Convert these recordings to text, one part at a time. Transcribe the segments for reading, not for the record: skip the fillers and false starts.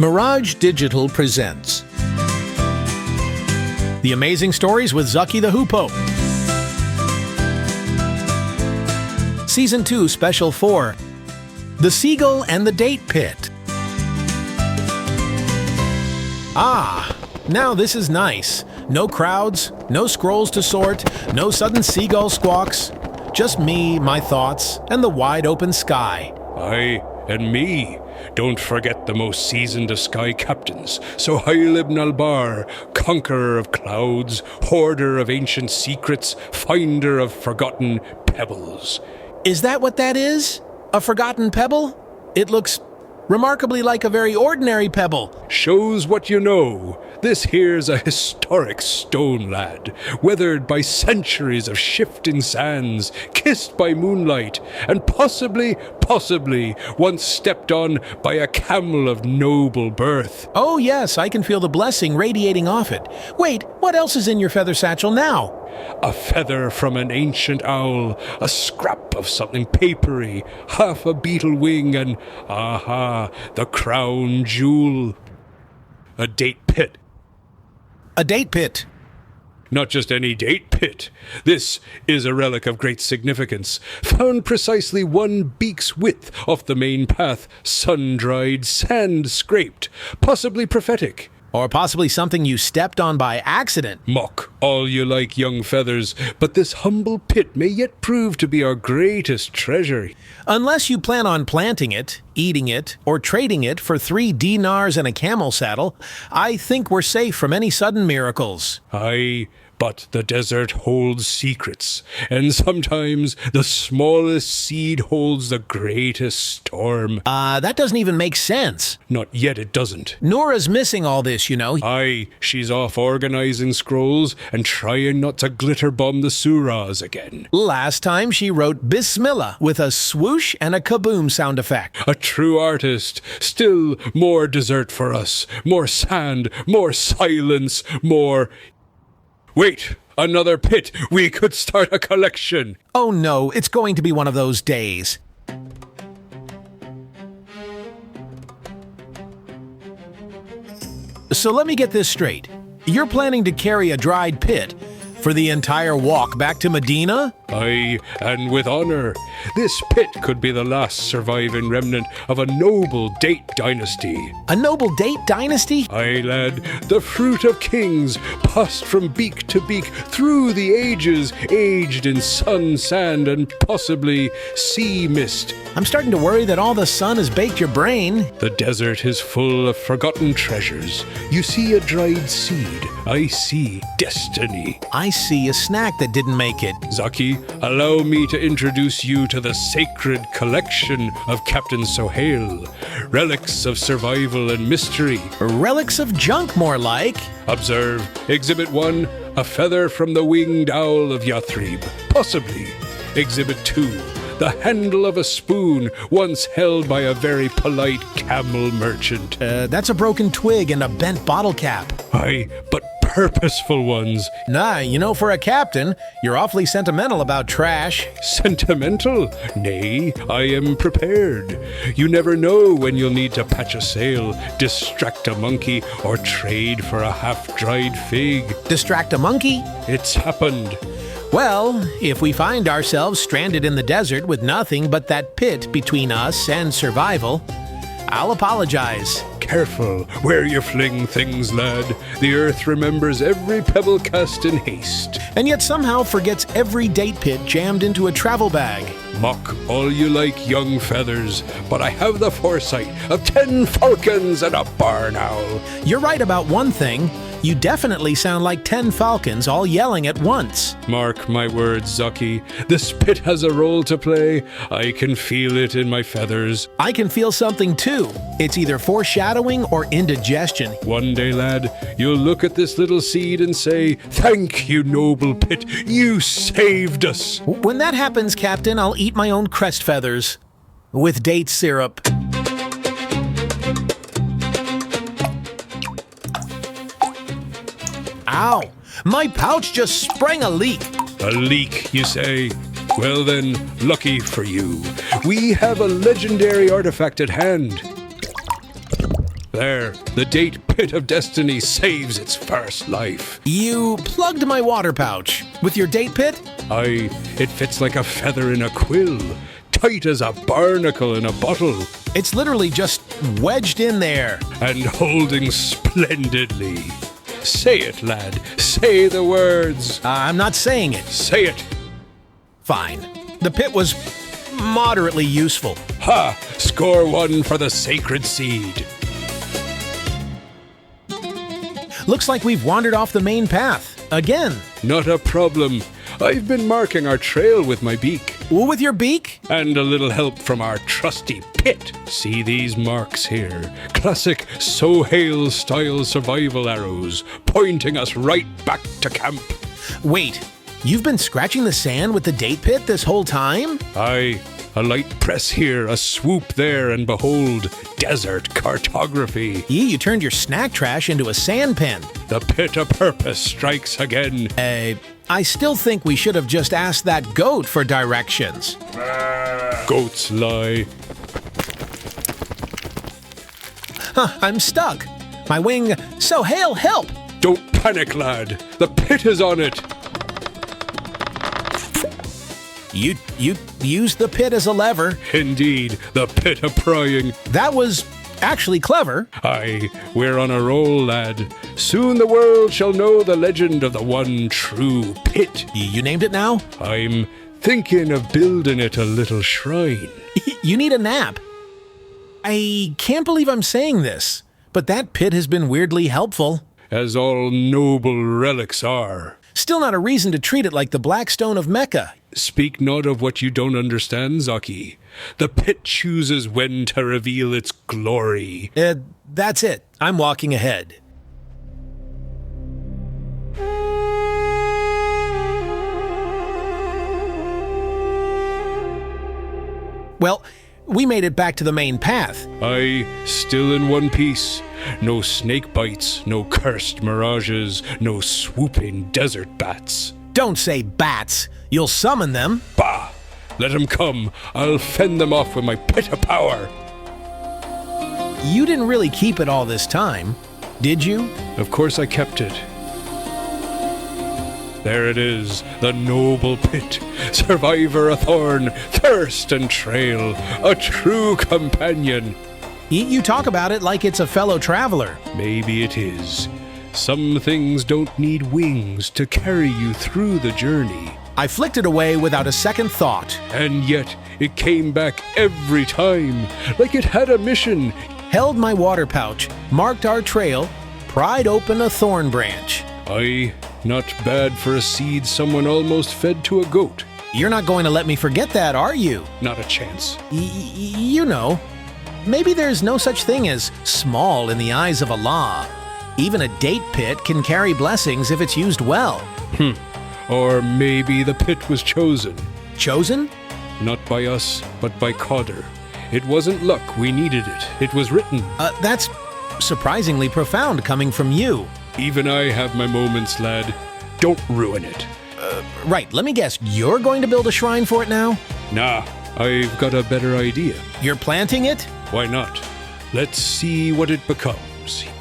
Mirage Digital presents The Amazing Stories with Zaki the Hoopoe. Season 2, Special 4, The Seagull and the Date Pit. Ah, now this is nice. No crowds, no scrolls to sort, no sudden seagull squawks. Just me, my thoughts, and the wide open sky. Aye, and me. Don't forget the most seasoned of sky captains, Suhail ibn al-Bar, conqueror of clouds, hoarder of ancient secrets, finder of forgotten pebbles. Is that what that is? A forgotten pebble? It looks remarkably like a very ordinary pebble. Shows what you know. This here's a historic stone, lad, weathered by centuries of shifting sands, kissed by moonlight, and possibly, once stepped on by a camel of noble birth. Oh yes, I can feel the blessing radiating off it. Wait, what else is in your feather satchel now? A feather from an ancient owl, a scrap of something papery, half a beetle wing, and, aha, the crown jewel. A date pit. A date pit. Not just any date pit. This is a relic of great significance, found precisely 1 beak's width off the main path, sun-dried, sand-scraped, possibly prophetic. Or possibly something you stepped on by accident. Mock all you like, young feathers, but this humble pit may yet prove to be our greatest treasure. Unless you plan on planting it, eating it, or trading it for 3 dinars and a camel saddle, I think we're safe from any sudden miracles. Aye, but the desert holds secrets, and sometimes the smallest seed holds the greatest storm. That doesn't even make sense. Not yet it doesn't. Nora's missing all this, you know. Aye, she's off organizing scrolls and trying not to glitter bomb the surahs again. Last time she wrote Bismillah with a swoosh and a kaboom sound effect. A true artist. Still more dessert for us. More sand, more silence, more... Wait, another pit. We could start a collection. Oh no, it's going to be one of those days. So let me get this straight. You're planning to carry a dried pit for the entire walk back to Medina? Aye, and with honor. This pit could be the last surviving remnant of a noble date dynasty. A noble date dynasty? Aye, lad, the fruit of kings, passed from beak to beak through the ages, aged in sun, sand, and possibly sea mist. I'm starting to worry that all the sun has baked your brain. The desert is full of forgotten treasures. You see a dried seed. I see destiny. I see a snack that didn't make it. Zaki, allow me to introduce you to the sacred collection of Captain Suhail. Relics of survival and mystery. Relics of junk, more like. Observe, Exhibit 1, a feather from the winged owl of Yathrib. Possibly. Exhibit 2, the handle of a spoon once held by a very polite camel merchant. That's a broken twig and a bent bottle cap. Aye, but purposeful ones. Nah, you know, for a captain, you're awfully sentimental about trash. Sentimental? Nay, I am prepared. You never know when you'll need to patch a sail, distract a monkey, or trade for a half-dried fig. Distract a monkey? It's happened. Well, if we find ourselves stranded in the desert with nothing but that pit between us and survival, I'll apologize. Careful where you fling things, lad. The earth remembers every pebble cast in haste. And yet somehow forgets every date pit jammed into a travel bag. Mock all you like, young feathers, but I have the foresight of 10 falcons and a barn owl. You're right about one thing. You definitely sound like 10 falcons all yelling at once. Mark my words, Zaki. This pit has a role to play. I can feel it in my feathers. I can feel something too. It's either foreshadowing or indigestion. One day, lad, you'll look at this little seed and say, "Thank you, noble pit. You saved us." When that happens, Captain, I'll eat my own crest feathers. With date syrup. Ow! My pouch just sprang a leak. A leak, you say? Well then, lucky for you. We have a legendary artifact at hand. There, the date pit of destiny saves its first life. You plugged my water pouch with your date pit? Aye, it fits like a feather in a quill, tight as a barnacle in a bottle, It's literally just wedged in there. and holding splendidly. Say it, lad. Say the words. I'm not saying it. Say it. Fine. The pit was moderately useful. Ha! Score one for the sacred seed. Looks like we've wandered off the main path. Again. Not a problem. I've been marking our trail with my beak. With your beak? And a little help from our trusty pit. See these marks here? Classic Suhail style survival arrows, pointing us right back to camp. Wait, you've been scratching the sand with the date pit this whole time? Aye, a light press here, a swoop there, and behold, desert cartography. You turned your snack trash into a sand pen. The pit of purpose strikes again. I still think we should have just asked that goat for directions. Goats lie. I'm stuck. My wing. Suhail, help! Don't panic, lad. The pit is on it. You used the pit as a lever. Indeed, the pit of prying. That was actually clever. Aye, we're on a roll, lad. Soon the world shall know the legend of the one true pit. You named it now? I'm thinking of building it a little shrine. You need a nap. I can't believe I'm saying this, but that pit has been weirdly helpful. As all noble relics are. Still not a reason to treat it like the Black Stone of Mecca. Speak not of what you don't understand, Zaki. The pit chooses when to reveal its glory. That's it. I'm walking ahead. Well, we made it back to the main path. Aye, still in one piece. No snake bites, no cursed mirages, no swooping desert bats. Don't say bats. You'll summon them. Bah! Let 'em come. I'll fend them off with my pit of power. You didn't really keep it all this time, did you? Of course I kept it. There it is, the noble pit. Survivor a thorn, thirst and trail, a true companion. You talk about it like it's a fellow traveler. Maybe it is. Some things don't need wings to carry you through the journey. I flicked it away without a second thought. And yet, it came back every time, like it had a mission. Held my water pouch, marked our trail, pried open a thorn branch. Aye, not bad for a seed someone almost fed to a goat. You're not going to let me forget that, are you? Not a chance. You know, maybe there's no such thing as small in the eyes of Allah. Even a date pit can carry blessings if it's used well. Or maybe the pit was chosen. Chosen? Not by us, but by Qadr. It wasn't luck, we needed it. It was written. That's surprisingly profound coming from you. Even I have my moments, lad. Don't ruin it. Right, let me guess, you're going to build a shrine for it now? Nah, I've got a better idea. You're planting it? Why not? Let's see what it becomes.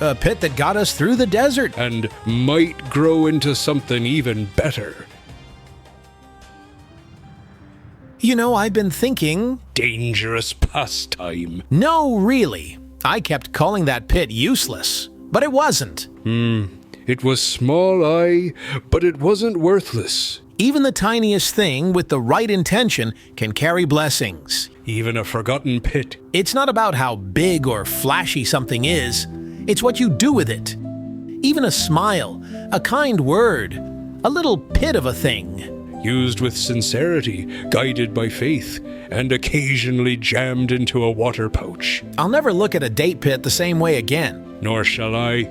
A pit that got us through the desert. And might grow into something even better. You know, I've been thinking... Dangerous pastime. No, really. I kept calling that pit useless, but it wasn't. It was small, aye, but it wasn't worthless. Even the tiniest thing with the right intention can carry blessings. Even a forgotten pit. It's not about how big or flashy something is. It's what you do with it. Even a smile, a kind word, a little pit of a thing. Used with sincerity, guided by faith, and occasionally jammed into a water pouch. I'll never look at a date pit the same way again. Nor shall I.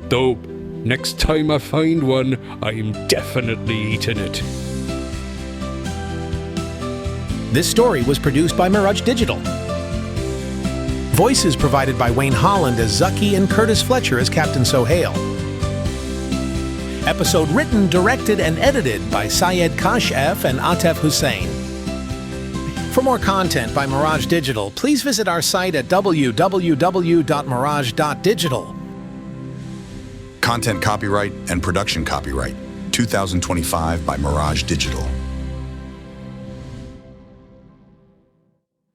Though, next time I find one, I'm definitely eating it. This story was produced by Mirage Digital. Voices provided by Wayne Holland as Zaki and Curtis Fletcher as Captain Suhail. Episode written, directed, and edited by Syed Kashef and Atef Hussain. For For more content by Mirage Digital, please visit our site at www.mirage.digital. Content copyright and production copyright 2025 by Mirage Digital.